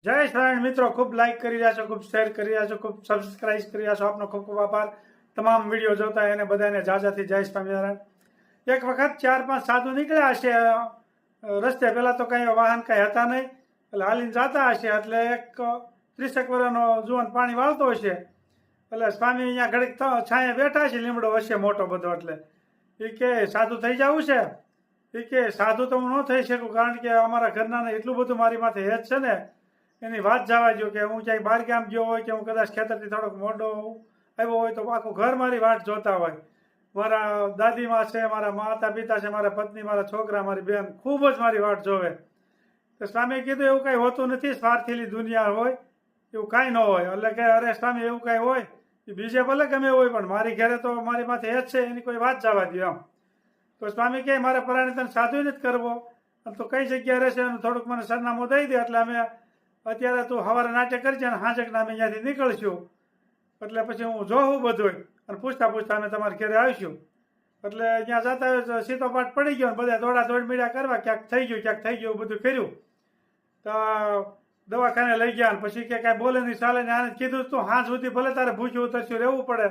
જય સ્વામિનારાયણ મિત્રો, ખૂબ લાઈક કરી રહ્યા છો, ખૂબ શેર કરી રહ્યા છો, ખૂબ સબસ્ક્રાઇબ કરી રહ્યા છો. આપનો ખૂબ ખૂબ આભાર. તમામ વિડીયો જોતા એને બધાને જાજાથી જય સ્વામિનારાયણ. એક વખત 4-5 સાધુ નીકળ્યા હશે રસ્તે. પહેલાં તો કંઈ વાહન કંઈ હતા નહીં, એટલે હાલીને જતા હશે. એટલે એક 30 વર્ષનો જુવાન પાણી વાળતો હશે. એટલે સ્વામી અહીંયા ઘડીક છાંયે બેઠા છે, લીમડો હશે મોટો બધો. એટલે એ કે સાધુ થઈ જવું છે. એ કે સાધુ તો હું ન થઈ શકું, કારણ કે અમારા ઘરનાને એટલું બધું મારી માથે હેત છે ને, એની વાત જવા દો. કે હું ક્યાંય બહાર ગામ ગયો હોય, કે હું કદાચ ખેતરથી થોડોક મોટો આવ્યો હોય તો આખું ઘર મારી વાટ જોતા હોય. મારા દાદીમાં છે, મારા માતા પિતા છે, મારા પત્ની, મારા છોકરા, મારી બેન ખૂબ જ મારી વાટ જોવે. તો સ્વામીએ કીધું એવું કાંઈ હોતું નથી, સ્વાર્થીલી દુનિયા હોય એવું કાંઈ ન હોય. એટલે કે અરે સ્વામી એવું કાંઈ હોય એ બીજે ભલે ગમે હોય, પણ મારી ઘરે તો મારી માથે હેત છે, એની કોઈ વાત જવા દો એમ. તો સ્વામી કહે મારે પરાણે તને સાધુ નથી કરવો, તો કઈ જગ્યા રહેશે એનું થોડુંક મને સરનામું દઈ દે. એટલે અમે અત્યારે તું સવારે નાટ્ય કરજે અને હાંજકના અમે અહીંયાથી નીકળશું. એટલે પછી હું જોઉં બધું અને પૂછતા પૂછતા અમે તમારા ઘરે આવીશું. એટલે ત્યાં જતા હોય સીતો પાઠ પડી ગયો ને બધા દોડા દોડ મીડિયા કરવા, ક્યાંક થઈ ગયું ક્યાંક થઈ ગયું બધું કર્યું. તો દવાખાને લઈ ગયા ને પછી કે કાંઈ બોલે નહીં ચાલે ને. આને કીધું તું હાંજ સુધી ભલે તારે ભૂખ્યું ઉતરશું રહેવું પડે,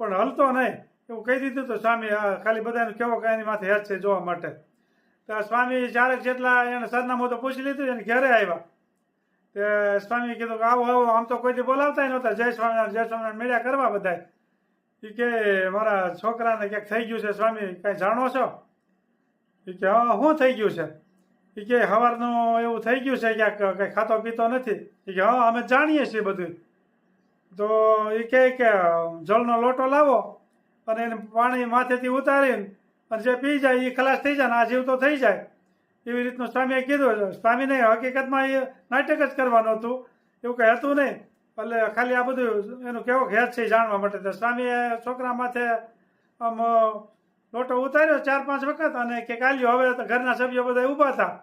પણ હલતો નહીં એવું કહી દીધું. તો સ્વામી ખાલી બધાને કેવો કાંઈ માથે હેત છે જોવા માટે. તો સ્વામી 4 જેટલા એને સરનામું તો પૂછી લીધું, એને ઘરે આવ્યા. તે સ્વામી કીધું કે આવો આવો, આમ તો કોઈથી બોલાવતા નહોતા. જય સ્વામિનારાયણ જય સ્વામિનારાયણ મેળ્યા કરવા બધા. એ કે મારા છોકરાને ક્યાંક થઈ ગયું છે સ્વામી, કાંઈ જાણો છો? એ કે હા શું થઈ ગયું છે? એ કે સવારનું એવું થઈ ગયું છે, ક્યાંક કંઈ ખાતો પીતો નથી. એ કે હા અમે જાણીએ છીએ બધું. તો એ કહે કે જળનો લોટો લાવો અને એને પાણી માથેથી ઉતારીને અને જે પી જાય એ ખલાસ થઈ જાય ને આ જીવ તો થઈ જાય. એવી રીતનું સ્વામીએ કીધું. સ્વામીને હકીકતમાં એ નાટક જ કરવાનું હતું, એવું કંઈ હતું નહીં. એટલે ખાલી આ બધું એનું કેવો હેત છે જાણવા માટે. તો સ્વામીએ છોકરા માથે આમ લોટો ઉતાર્યો 4-5 વખત અને કે કાલ્યો. હવે તો ઘરના સભ્યો બધા ઊભા હતા.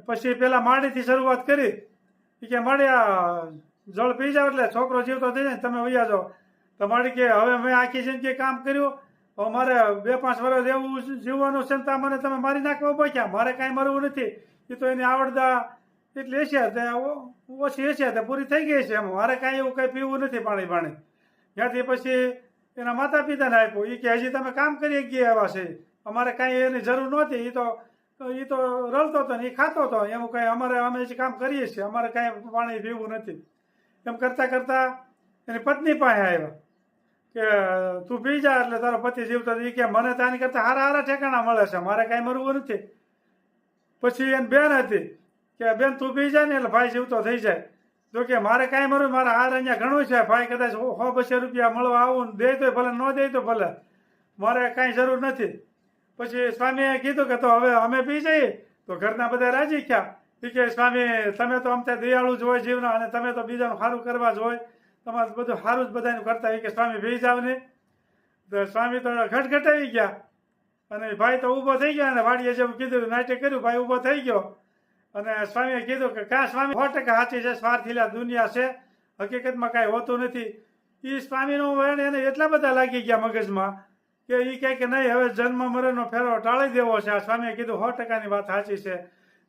પછી પેલા માડીથી શરૂઆત કરી. એ કે માડી આ જળ પી જાવ એટલે છોકરો જીવતો થઈ જાય, તમે વૈયા જાઓ. તો માડી કે હવે મેં આખી જિંદગી કામ કર્યું, હવે મારે 2-5 વર્ષ એવું જીવવાનું છે, તો મને તમે મારી નાખવા ઉભા ક્યાં? મારે કાંઈ મરવું નથી. એ તો એની આવડતા એટલી હશે, તે ઓછી હશે, તે પૂરી થઈ ગઈ છે. એમ મારે કાંઈ એવું કંઈ પીવું નથી પાણી. ત્યાંથી પછી એના માતા પિતાને આપ્યું. એ કે હજી તમે કામ કરી ગયા એવા છે, અમારે કાંઈ એની જરૂર નહોતી. એ તો રડતો હતો ને એ ખાતો હતો, એમ કાંઈ અમે હજી કામ કરીએ છીએ, અમારે કાંઈ પાણી પીવું નથી. એમ કરતાં કરતાં એની પત્ની પાસે આવ્યા કે તું પી જા એટલે તારો પતિ જીવતો. એ કે મને તો આની કરતાં હારા ઠેકાણા મળે છે, મારે કાંઈ મરવું નથી. પછી એની બેન હતી કે બેન તું પી જાય ને એટલે ભાઈ જીવતો થઈ જાય. તો કે મારે કાંઈ મરવું, મારા હાર અહીંયા ઘણું છે, ભાઈ કદાચ 100-200 રૂપિયા મળવા આવું ને દે તો ભલે, ન દે તો ભલે, મારે કાંઈ જરૂર નથી. પછી સ્વામીએ કીધું કે તો હવે અમે પી જઈએ. તો ઘરના બધા રાજી થયા. એ કે સ્વામી તમે તો આમ ત્યાં દયાળુ જ હોય જીવના, અને તમે તો બીજાનું સારું કરવા જ હોય, તમારે બધું સારું જ બધાનું કરતા. એ કે સ્વામી પી જાવ ને. તો સ્વામી તો ઘટઘટાવી ગયા અને ભાઈ તો ઊભો થઈ ગયો. અને વાડીએ જેવું કીધું નાટ્ય કર્યું, ભાઈ ઊભો થઈ ગયો. અને સ્વામીએ કીધું કે કાં સ્વામી 100% સાચી છે, સ્વાર્થીલા દુનિયા છે, હકીકતમાં કાંઈ હોતું નથી. એ સ્વામીનું વેણ એને એટલા બધા લાગી ગયા મગજમાં કે એ કહે કે નહીં, હવે જન્મ મરણનો ફેરો ટાળી દેવો છે. આ સ્વામીએ કીધું 100%ની વાત સાચી છે.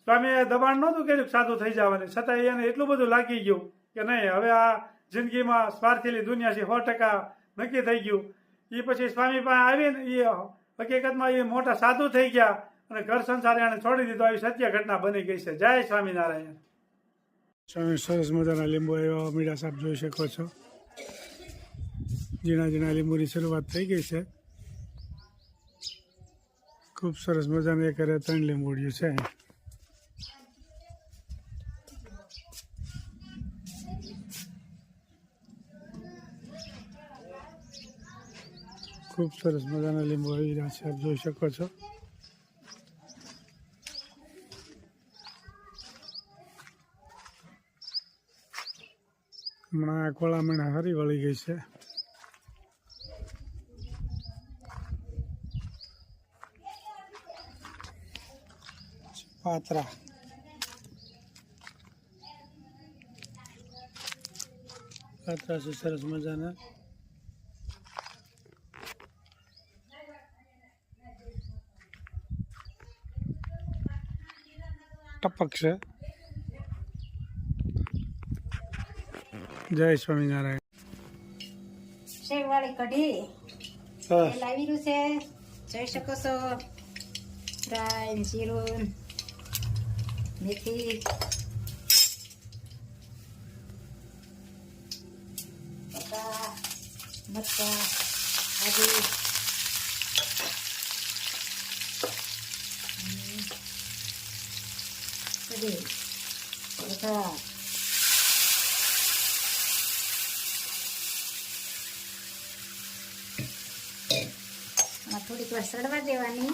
સ્વામીએ દબાણ નહોતું કર્યું સાધુ થઈ જવાની, છતાં એને એટલું બધું લાગી ગયું કે નહીં, હવે આ જિંદગીમાં સ્વાર્થીલી દુનિયા છે, 100% નક્કી થઈ ગયું. એ પછી સ્વામી પાસે આવીને એ હકીકતમાં એ મોટા સાધુ થઈ ગયા અને ઘર સંસાર એને છોડી દીધો. આવી સત્ય ઘટના બની ગઈ છે. જય સ્વામિનારાયણ. સ્વામી સરસ મજાના લીંબુ એવા મીઠા સાહેબ જોઈ શકો છો. ઝીણા ઝીણા લીંબુની શરૂઆત થઈ ગઈ છે. ખૂબ સરસ મજાનું એક 3 લીંબુડિયું છે. ખૂબ સરસ મજાના લીંબુ આવી રહ્યા છે, આપ જોઈ શકો છો. હમણાં કોળામણા હારી વળી ગઈ છે. પાત્રા છે સરસ મજાના. ટપક છે. જય સ્વામિનારાયણ. શેવવાળી કઢી સરસ. તેલ આવી રહ્યું છે, જોઈ શકો છો. રાઈ, જીરું, મેથી, પત્તા, મરચાં, આદુ, કઢી, વઘાર. આમાં થોડીક વાર સડવા દેવાની,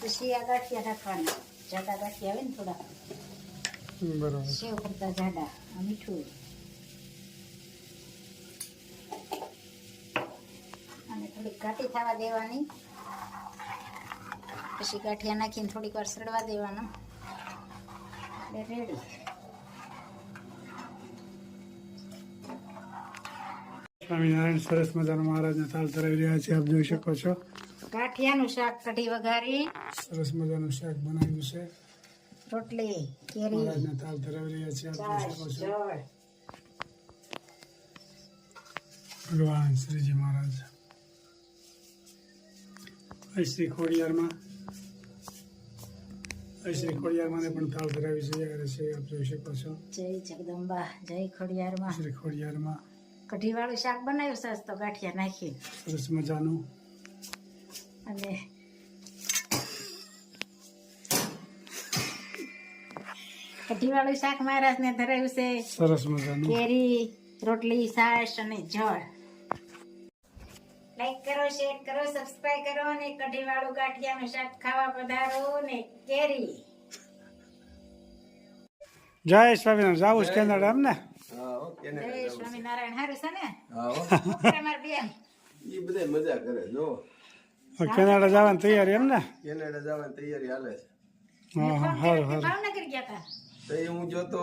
પછી આ ગાંઠિયા નાખવાના. જાડા ગાંઠિયા આવે ને થોડા બરાબર. સેવ કરતા જાડા. આ મીઠું અને થોડીક ઘાટી થવા દેવાની. પછી ગાંઠિયા નાખીને થોડીક વાર સડવા દેવાના. એટલે રેડી. સ્વામિનારાયણ સરસ મજાના મહારાજના થાળ ધરાવી રહ્યા છે, આપ જોઈ શકો છો. ગાંઠિયાનું શાક કઢી વઘારી, સરસ મજાનું શાક બનાવ્યું છે. રોટલી, કેરી, મહારાજના થાળ ધરાવી રહ્યા છે, આપ જોઈ શકો છો. જળ. ભગવાન શ્રીજી મહારાજ શ્રી ખોડિયારમાં પણ થાળ ધરાવી છે, આપ જોઈ શકો છો. જય જગદંબા, જય ખોડિયારમાં. શ્રી ખોડિયારમાં કઢી વાળું શાક બનાવ્યું સરસ, તો ગાંઠિયા નાખી સરસ મજાનું અને કઢી વાળું શાક મહારાજને ધરાવ્યું છે. સરસ મજાનું કેરી, રોટલી, છાશ અને જળ. લાઈક કરો, શેર કરો, સબસ્ક્રાઇબ કરો અને કઢી વાળું ગાંઠિયાનું શાક ખાવા પધારો ને કેરી. જય સ્વામિનારાયણ. જાવું છે કેનેડા એમ ને? જય સ્વામિનારાયણ. હારું છે ને? હા અમાર બેન એ બધા મજા કરે જો કેનેડા જવાની તૈયારી એમ ને? કેનેડા જવાની તૈયારી હાલે છે. હા હા, સારું સારું. ભાવનગર ગયા હતા. તો એ હું જોતો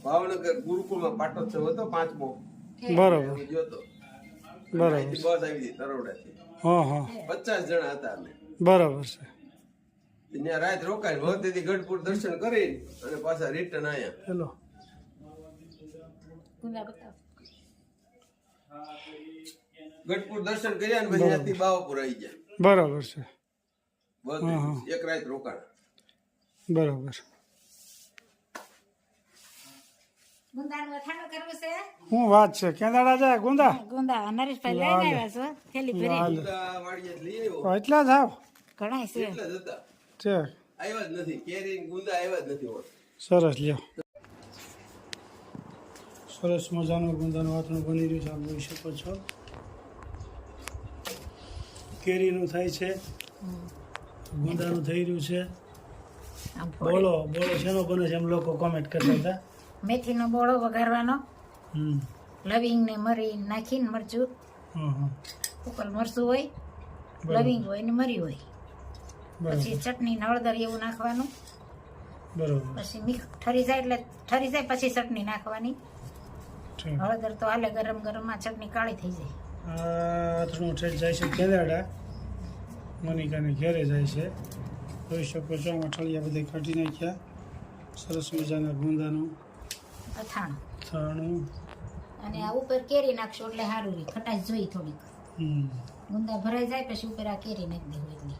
ભાવનગર ગુરુકુળમાં પાટોત્સવ હતો 5મો. બરોબર હું જોતો બરાબર. અહીંથી બસ આવી હતી તરોડાથી. હા હા, 50 જણા હતા અમે. બરાબર છે. ત્યાં રાત રોકાઈ ભવતીથી ગઢપુર દર્શન કરી અને પાછા રિટર્ન આયા. હેલો. ગુંદા બતાવો. ગઢપુર દર્શન કર્યા ને પછી ત્યાંથી બાવાપુર આવી ગયા. બરાબર છે. બસ એક રાત રોકાણ. બરાબર. ગુંદાનું અથાણું કરવું છે. શું વાત છે? કેનેડા જાય ગુંદા? ગુંદા નરેશભાઈ લઈને આવ્યા છો, થેલી ભરી. ગુંદા વાડીએ જ લઈ આવ્યો. તો એટલા જ આવ ઘણા છે. એટલા જ હતા. છે. આવ્યા જ નથી. કેરી ને ગુંદા આવ્યા જ નથી હોત. સરસ લ્યો. સરસ મજાનું ગુંદાનું વાતણું બની રહ્યું છે, આપ જોઈ શકો છો. કેરીનું થાય છે, ગુંદાનું થઈ રહ્યું છે. આમ ફોડી. બોલો બોલો શેનો બને છે એમ લોકો કોમેન્ટ કરતા હતા. મેથીનો બોળો વઘારવાનો, હમ. લવિંગ ને મરી નાખીને મરચું હા હા, ઉપર મરચું હોય, બરાબર. લવિંગ હોય ને મરી હોય. બરાબર પછી ચટણી ને હળદર એવું નાખવાનું. બરાબર. પછી મિક્સ ઠરી જાય એટલે ઠરી જાય પછી ચટણી નાખવાની. ઠીક. હળદર તો હાલે, ગરમ ગરમમાં ચટણી કાળી થઈ જાય. આ અથડું ઠેઠ જાય છે કેનેડા, મનિકાને ઘેરે જાય છે. જોઈ શકો છો આમાં ઠળિયા બધે કાઢી નાખ્યા. સરસ મજાના ગુંદાનું અથાણું. અથાણું. અને આ ઉપર કેરી નાખશો એટલે સારું રહે, ખટાશ જોઈ થોડીક. હમ. ગુંદા ભરાઈ જાય પછી ઉપર આ કેરી નાખી દેવું એટલે.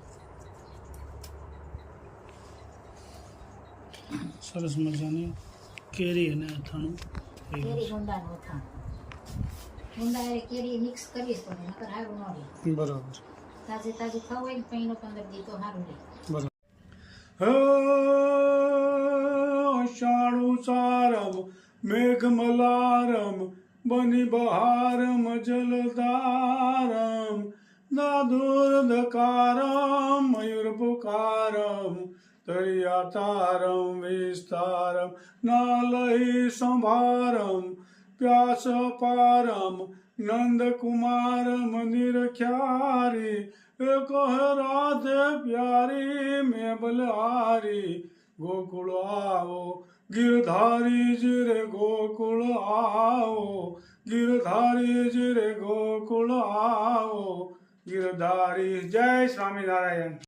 સરસ મજાની કેરી અને અથાણું થઈ ગયું કેરી ગુંદાનું અથાણું. ગુંદા એ કેરી મિક્સ કરવી જ પડે, નકર સારું ન રહે. છે. બરાબર તાજે તાજું ખાવું હોય ને મહિનો 15 દી તો સારું રહે. બરાબર. અષાઢું સારમ મેઘમલારમ બની બહારમ જલધારમ દાદુર્ધકારમ મયુરપુકારમ તરિયાતારમ વિસ્તારમ નાલહી સંભારમ પ્યાસ પારમ નંદકુમાર મંદિર ખ્યારી એક રાધે પ્યારી મેં બલહારી ગોકુળ આવો ગિરધારી જી રે ગોકુળ આવો ગિરધારી જી રે ગોકુળ આવો ગિરધારી. જય સ્વામિનારાયણ.